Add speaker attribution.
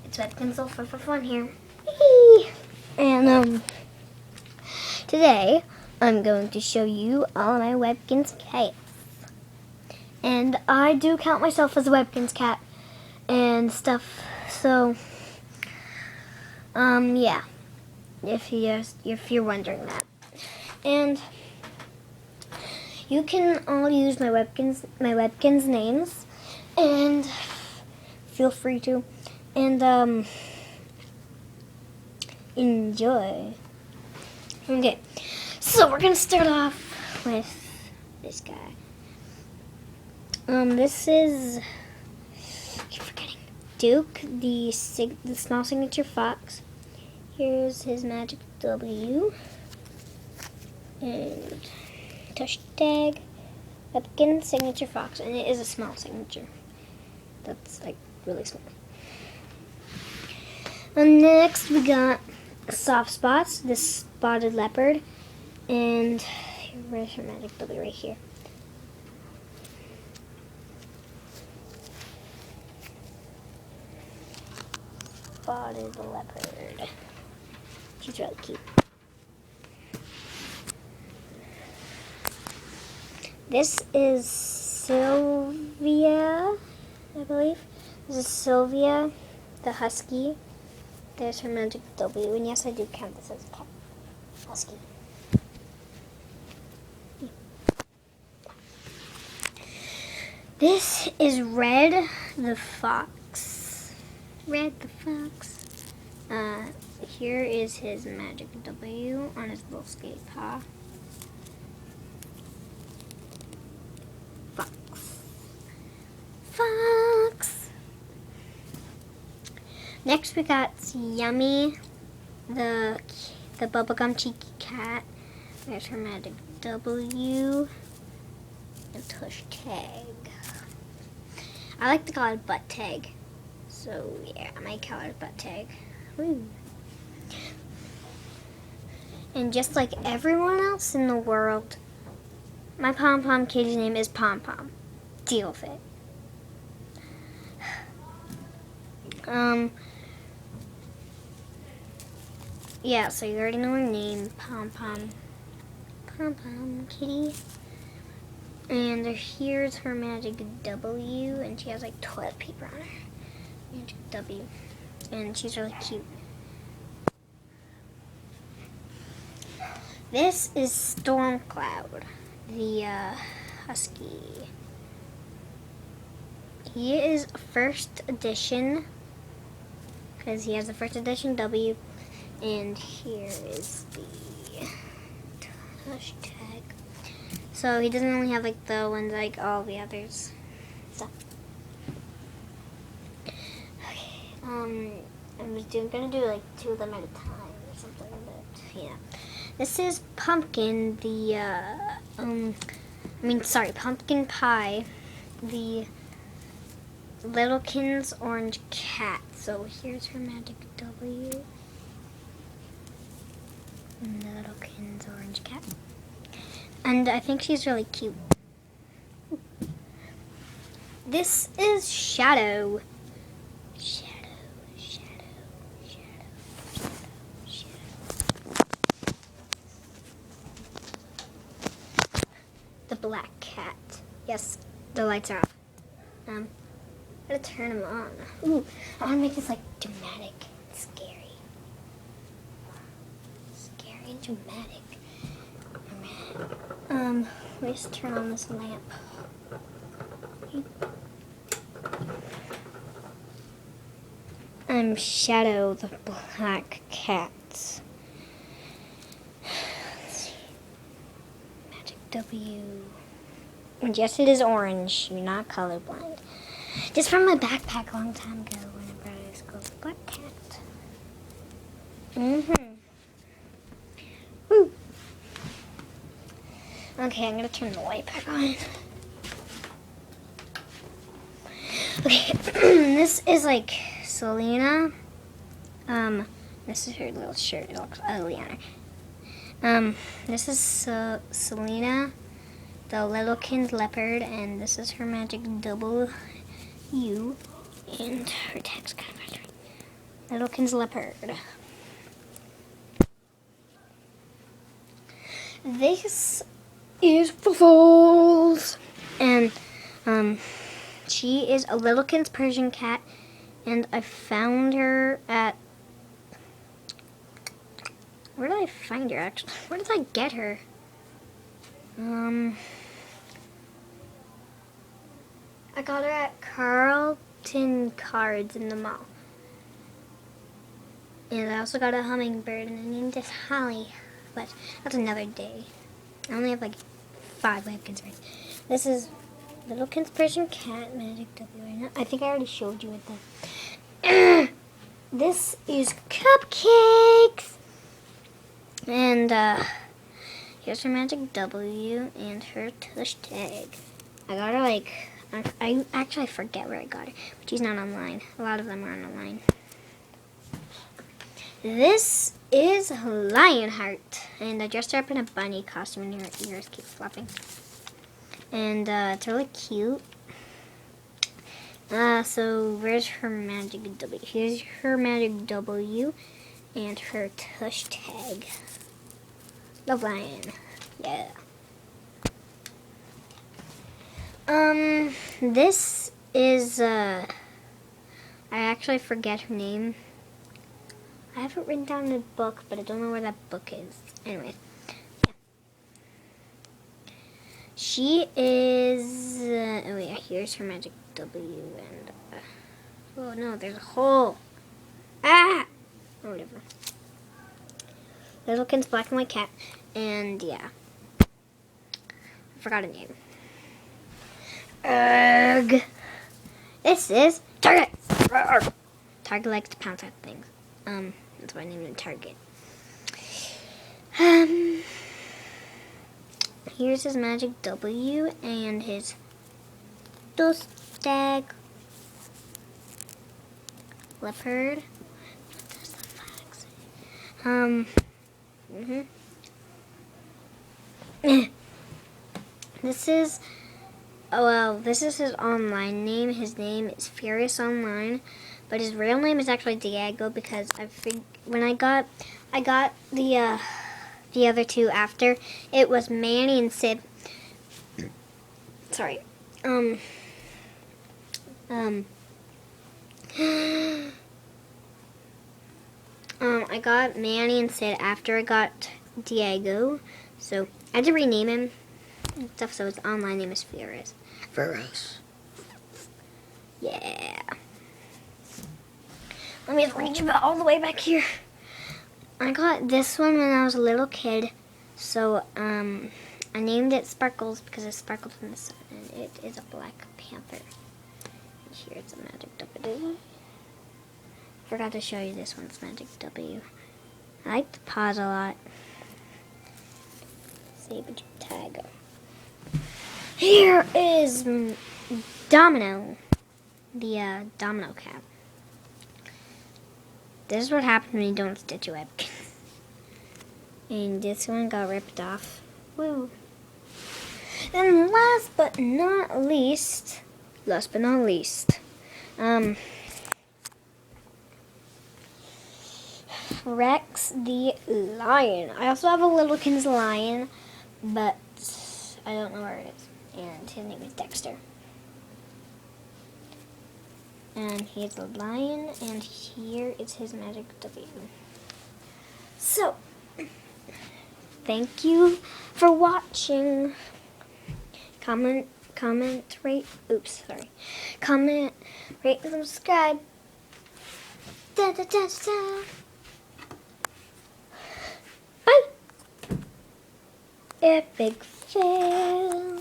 Speaker 1: It's webkinz for fun here. Hey. And today I'm going to show you all my webkinz cats. And I do count myself as a webkinz cat and stuff. So yeah. If you're wondering that. And you can all use my webkinz names, and feel free to, and enjoy. Okay, so we're gonna start off with this guy. This is, I keep forgetting, Duke, the small signature fox. Here's his magic W. And touch tag, webkinz signature fox, and it is a small signature. That's like really small. And next we got soft spots, this spotted leopard, and where's her magic W? Right here. Spotted leopard. She's really cute. This is Sylvia, I believe. This is Sylvia, the husky. There's her magic W, and yes, I do count this as a cat. Husky. This is Red, the fox. Red, the fox. Here is his magic W on his little skate paw. Fox. Next we got Yummy, the bubblegum cheeky cat. There's her magic W and tush tag. I like to call it butt tag. So yeah, I might call it butt tag. Woo. And just like everyone else in the world, my pom-pom kitty's name is Pom-Pom. Deal with it. Yeah, so you already know her name, Pom-Pom. Pom-Pom kitty. And here's her magic W, and she has like toilet paper on her. Magic W. And she's really cute. This is Stormcloud, the husky. He is first edition, because he has the first edition W, and here is the tush tag. So he doesn't only have like the ones like all the others. So, okay, I'm gonna do like 2 of them at a time or something, but yeah. This is Pumpkin, Pumpkin Pie, the Littlekin's orange cat. So here's her magic W. And the Littlekin's orange cat. And I think she's really cute. This is Shadow. The black cat. Yes, the lights are off. I'm gonna turn them on. Ooh, I wanna make this like dramatic and scary. Scary and dramatic. Let me just turn on this lamp. I'm Shadow, the black cat. W. And yes, it is orange. You're not colorblind. Just from my backpack a long time ago whenever I was called Black Cat. Woo. Okay, I'm gonna turn the light back on. Okay, this is like Selena. This is her little shirt. It looks ugly on her. This is Selena, the Littlekin's leopard, and this is her magic W, and her tag's kind of hard. Littlekin's leopard. This is Falls, and she is a Littlekin's Persian cat, and I found her at. Where did I find her? Actually, where did I get her? I got her at Carlton Cards in the mall. And I also got a hummingbird, and I named it Holly. But that's another day. I only have like 5 webkinz right. This is Littlekin's Persian cat, Magic W right now. I think I already showed you it though. This is Cupcakes! And here's her Magic W and her tush tag. I got her like, I actually forget where I got her, but she's not online. A lot of them aren't online. This is Lionheart, and I dressed her up in a bunny costume, and her ears keep flopping. And it's really cute. So where's her Magic W? Here's her Magic W and her tush tag. Love Lion. Yeah. This is, I actually forget her name. I have it written down in a book, but I don't know where that book is. Anyways, yeah. She is, oh yeah, here's her Magic W, and, oh no, there's a hole. Ah! Or whatever. Littlekin's black and white cat, and yeah. I forgot her name. Ugh. This is Target. Target likes to pounce at things. That's why I named it Target. Here's his Magic W and his tush tag. Leopard. What does the flag say? This is, oh well, this is his online name. His name is Furious Online, but his real name is actually Diego because when I got the other two after. It was Manny and Sid. Sorry. I got Manny and Sid after I got Diego, so I had to rename him and stuff. So his online name is Furious. Yeah. Let me reach about all the way back here. I got this one when I was a little kid, so I named it Sparkles because it sparkles in the sun, and it is a black panther. And here's a Magic W. Forgot to show you this one's Magic W. I like the paws a lot. Saber tag. Here is Domino, the domino cat. This is what happens when you don't stitch a webkin. And this one got ripped off. Woo. And last but not least, Rex the lion. I also have a Littlekin's lion, but I don't know where it is. And his name is Dexter. And he's a lion, and here is his Magic W. So, thank you for watching. Comment, rate, comment, rate, and subscribe. Da, da, da, da. Bye. Epic fail.